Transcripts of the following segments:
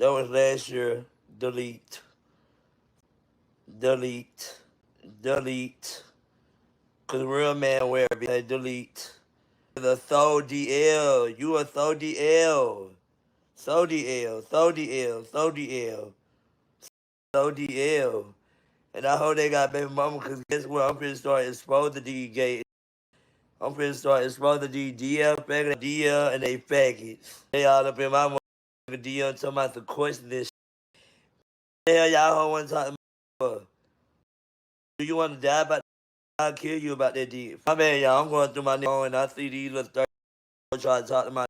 That was last year. Delete. Delete. Delete. Cause real man wear it. Delete. The 𝗪𝗪𝗪. You a 𝗪𝗪𝗪. 𝗪𝗪𝗪. 𝗪𝗪𝗪. 𝗪𝗪𝗪. 𝗪𝗪𝗪. And I hope they got baby mama, cause guess what? I'm finna start exposing these gay. I'm finna start exposing these DL faggots, DL and they faggots. They all up in my motherfucking DL talking about the question this shit. The hell y'all hoe wanna talk about? Do you wanna die about that? I'll kill you about that DL. My man, y'all, I'm going through my phone and I see these little thirsty trying to talk to my.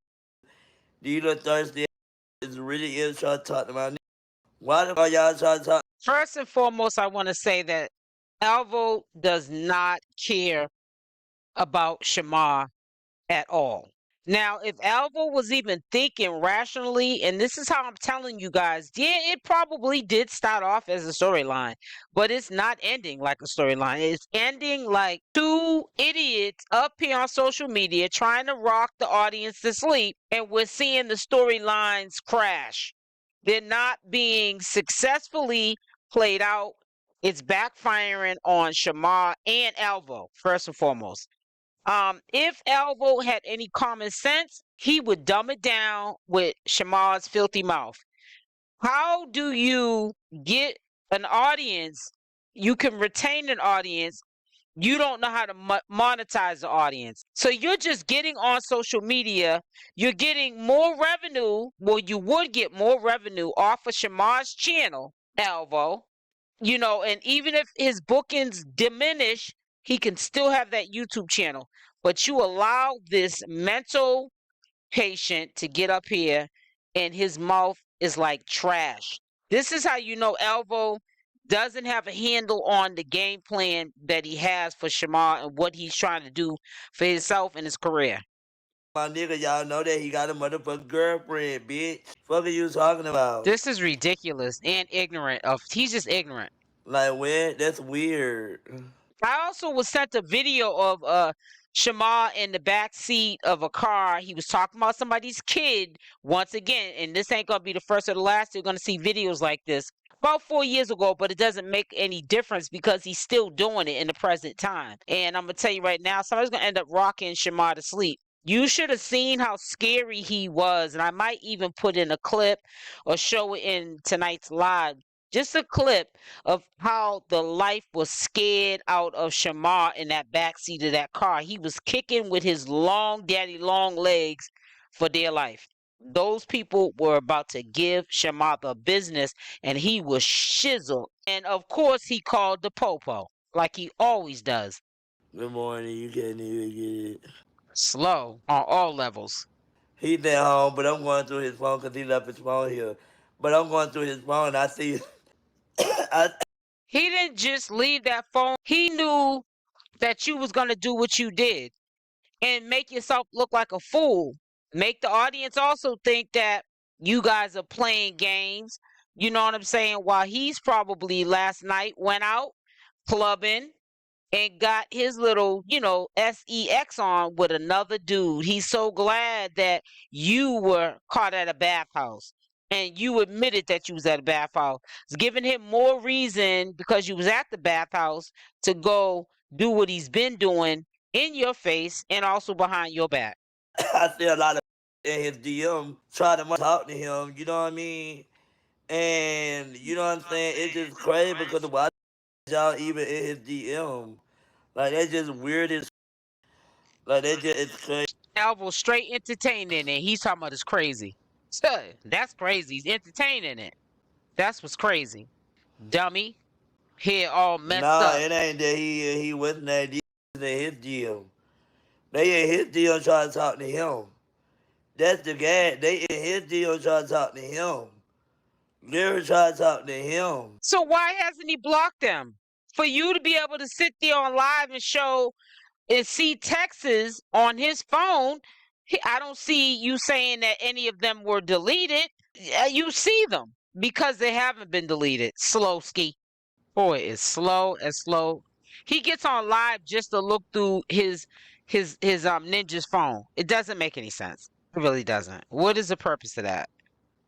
These little thirsty is really is trying to talk to my. Why the fuck y'all trying to talk? First and foremost, I want to say that Alvo does not care about Shamar at all. Now, if Alvo was even thinking rationally, and this is how I'm telling you guys, yeah, it probably did start off as a storyline, but it's not ending like a storyline. It's ending like two idiots up here on social media trying to rock the audience to sleep, and we're seeing the storylines crash. They're not being successfully played out. It's backfiring on Shamar and Alvo, first and foremost. If Alvo had any common sense, he would dumb it down with Shamar's filthy mouth. How do you get an audience? You can retain an audience. You don't know how to monetize the audience. So you're just getting on social media. You're getting more revenue. Well, you would get more revenue off of Shamar's channel, Alvo. You know, and even if his bookings diminish, he can still have that YouTube channel. But you allow this mental patient to get up here and his mouth is like trash. This is how you know Alvo doesn't have a handle on the game plan that he has for Shamar and what he's trying to do for himself and his career. My nigga, y'all know that he got a motherfucking girlfriend, bitch. Fuck are you talking about? This is ridiculous and ignorant of. He's just ignorant. Like, what? That's weird. I also was sent a video of Shamar in the back seat of a car. He was talking about somebody's kid once again, and this ain't gonna be the first or the last. You're gonna see videos like this about 4 years ago, but it doesn't make any difference because he's still doing it in the present time. And I'm gonna tell you right now, somebody's gonna end up rocking Shamar to sleep. You should have seen how scary he was, and I might even put in a clip or show it in tonight's live. Just a clip of how the life was scared out of Shamar in that backseat of that car. He was kicking with his long legs for dear life. Those people were about to give Shamar the business, and he was shizzled. And of course, he called the popo, like he always does. Good morning, you can't even get it. Slow on all levels. He's at home, but I'm going through his phone because he left his phone here. But I'm going through his phone and I see... He didn't just leave that phone. He knew that you was going to do what you did and make yourself look like a fool. Make the audience also think that you guys are playing games. You know what I'm saying? While he's probably last night went out clubbing and got his little, sex on with another dude. He's so glad that you were caught at a bathhouse. And you admitted that you was at a bathhouse. It's giving him more reason because you was at the bathhouse to go do what he's been doing in your face and also behind your back. I see a lot of in his DM try to talk to him, you know what I mean? And you know what I'm saying? It's just crazy because of why y'all even in his DM. Like, that's just weird as... Like, that just, it's crazy. Alvo straight entertaining it. He's talking about it's crazy. That's crazy. He's entertaining it. That's what's crazy. Dummy. Here all messed up. Nah, it ain't that he wasn't that deal in his deal. They in his deal trying to talk to him. That's the guy. They in his deal trying to talk to him. They're trying to talk to him. So why hasn't he blocked them? For you to be able to sit there on live and show and see texts on his phone, I don't see you saying that any of them were deleted. You see them because they haven't been deleted. Slow ski. Boy, is slow as slow. He gets on live just to look through his ninja's phone. It doesn't make any sense. It really doesn't. What is the purpose of that?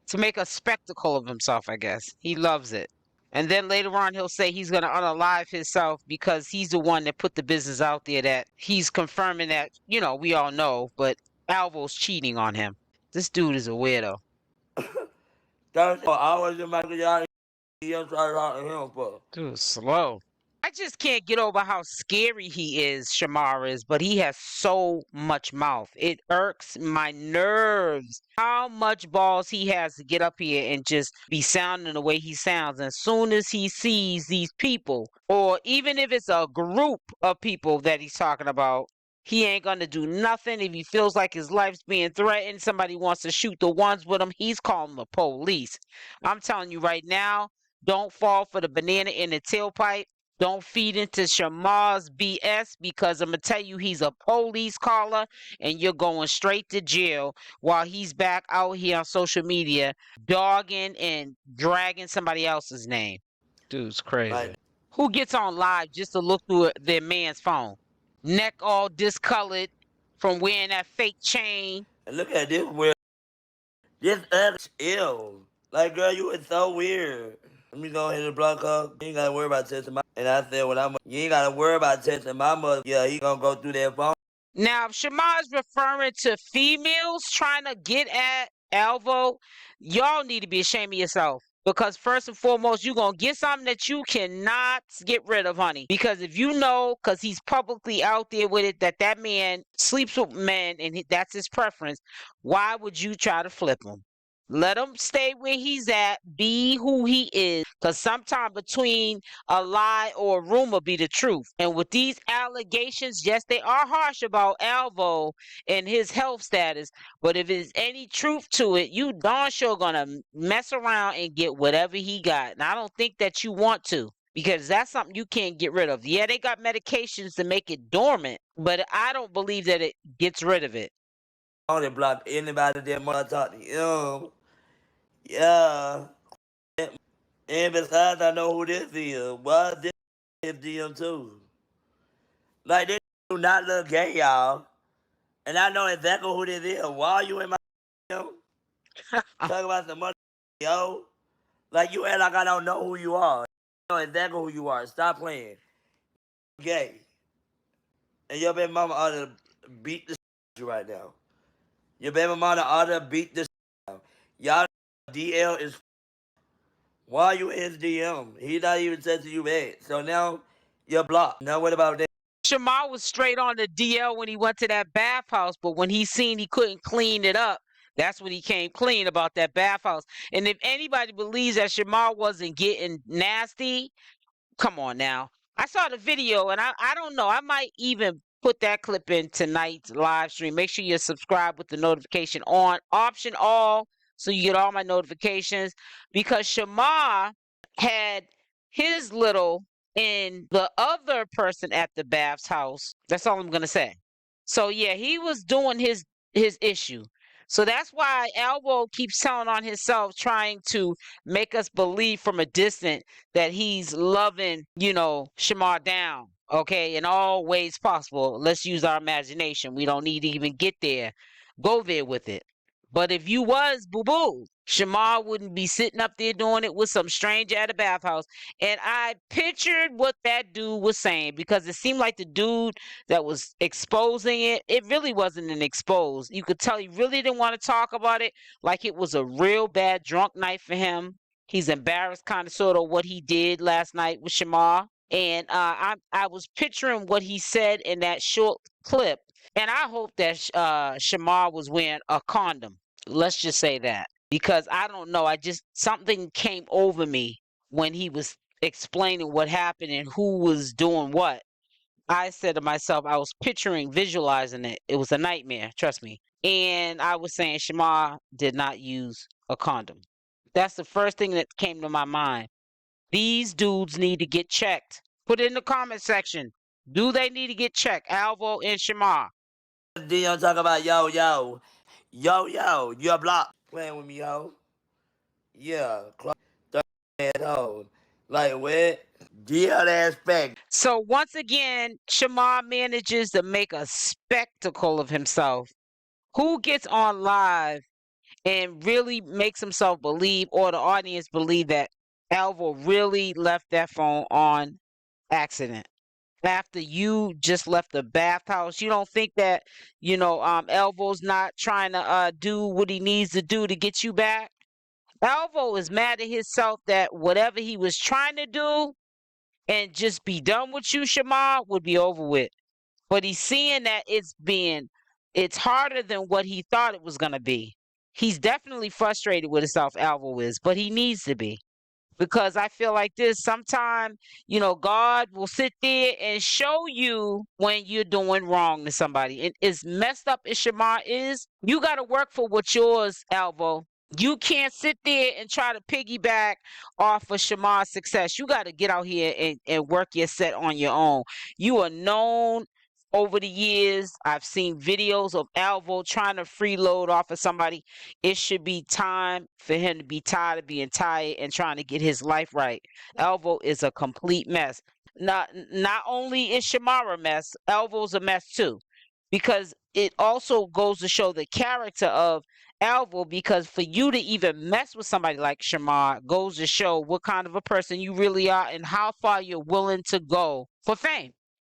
to make a spectacle of himself, I guess. He loves it. And then later on, he'll say he's going to unalive himself because he's the one that put the business out there that he's confirming that, you know, we all know, but Alvo's cheating on him. This dude is a weirdo. 34 hours in my yard. I'm trying to talk to him for. Dude, slow. I just can't get over how scary he is, Shamar is, but he has so much mouth. It irks my nerves how much balls he has to get up here and just be sounding the way he sounds. And as soon as he sees these people, or even if it's a group of people that he's talking about, he ain't gonna do nothing. If he feels like his life's being threatened, somebody wants to shoot the ones with him, he's calling the police. I'm telling you right now, don't fall for the banana in the tailpipe. Don't feed into Shamar's BS because I'm going to tell you he's a police caller and you're going straight to jail while he's back out here on social media dogging and dragging somebody else's name. Dude's crazy. Right. Who gets on live just to look through their man's phone? Neck all discolored from wearing that fake chain. And look at this weird. This is ill. Like, girl, you is so weird. Let me go ahead and block her. You ain't gotta worry about texting my. And I said, you ain't gotta worry about texting my mother. Yeah, he gonna go through that phone. Now, if Shamar's referring to females trying to get at Alvo, y'all need to be ashamed of yourself. Because first and foremost, you're going to get something that you cannot get rid of, honey. Because if you know, because he's publicly out there with it, that man sleeps with men and that's his preference, why would you try to flip him? Let him stay where he's at, be who he is, because sometime between a lie or a rumor be the truth. And with these allegations, yes, they are harsh about Alvo and his health status, but if there's any truth to it, you darn sure gonna mess around and get whatever he got. And I don't think that you want to, because that's something you can't get rid of. Yeah, they got medications to make it dormant, but I don't believe that it gets rid of it. I only block anybody that want to talk to him. Yeah. And besides, I know who this is. Why this is DM too? Like, this do not look gay, y'all. And I know exactly who this is. Why are you in my DM? Talk about some money, yo. Like, you act like I don't know who you are. I know exactly who you are. Stop playing. Gay. And your baby mama ought to beat the shit right now. Your baby mama ought to beat the shit out. Y'all DL is. Why are you in his DM? He not even texting you back. So now you're blocked. Now what about that? Shamar was straight on the DL when he went to that bathhouse, but when he seen he couldn't clean it up, that's when he came clean about that bathhouse. And if anybody believes that Shamar wasn't getting nasty, come on now. I saw the video and I don't know. I might even put that clip in tonight's live stream. Make sure you're subscribed with the notification on. Option all, so you get all my notifications, because Shamar had his little in the other person at the bath's house. That's all I'm going to say. So yeah, he was doing his issue. So that's why Alvo keeps telling on himself, trying to make us believe from a distance that he's loving, you know, Shamar down, okay, in all ways possible. Let's use our imagination. We don't need to even get there. Go there with it. But if you was boo-boo, Shamar wouldn't be sitting up there doing it with some stranger at a bathhouse. And I pictured what that dude was saying, because it seemed like the dude that was exposing it, it really wasn't an expose. You could tell he really didn't want to talk about it, like it was a real bad drunk night for him. He's embarrassed kind of sort of what he did last night with Shamar. And I was picturing what he said in that short clip. And I hope that Shamar was wearing a condom. Let's just say that. Because I don't know. Something came over me when he was explaining what happened and who was doing what. I said to myself, I was visualizing it. It was a nightmare, trust me. And I was saying Shamar did not use a condom. That's the first thing that came to my mind. These dudes need to get checked. Put it in the comment section. Do they need to get checked? Alvo and Shamar. Dion talk about yo, you're blocked. Playing with me, yo. Yeah, like what? DL ass back. So once again, Shamar manages to make a spectacle of himself. Who gets on live and really makes himself believe, or the audience believe, that Alvo really left that phone on accident. After you just left the bathhouse, you don't think that, Alvo's not trying to do what he needs to do to get you back? Alvo is mad at himself that whatever he was trying to do and just be done with you, Shamar, would be over with. But he's seeing that it's harder than what he thought it was gonna be. He's definitely frustrated with himself, Alvo is, but he needs to be. Because I feel like this, sometime, God will sit there and show you when you're doing wrong to somebody. And as messed up as Shamar is, you got to work for what's yours, Alvo. You can't sit there and try to piggyback off of Shamar's success. You got to get out here and work your set on your own. You are known over the years. I've seen videos of Alvo trying to freeload off of somebody. It should be time for him to be tired of being tired and trying to get his life right. Alvo is a complete mess. Not only is Shamar a mess, Alvo's a mess too. Because it also goes to show the character of Alvo, because for you to even mess with somebody like Shamar goes to show what kind of a person you really are and how far you're willing to go for fame.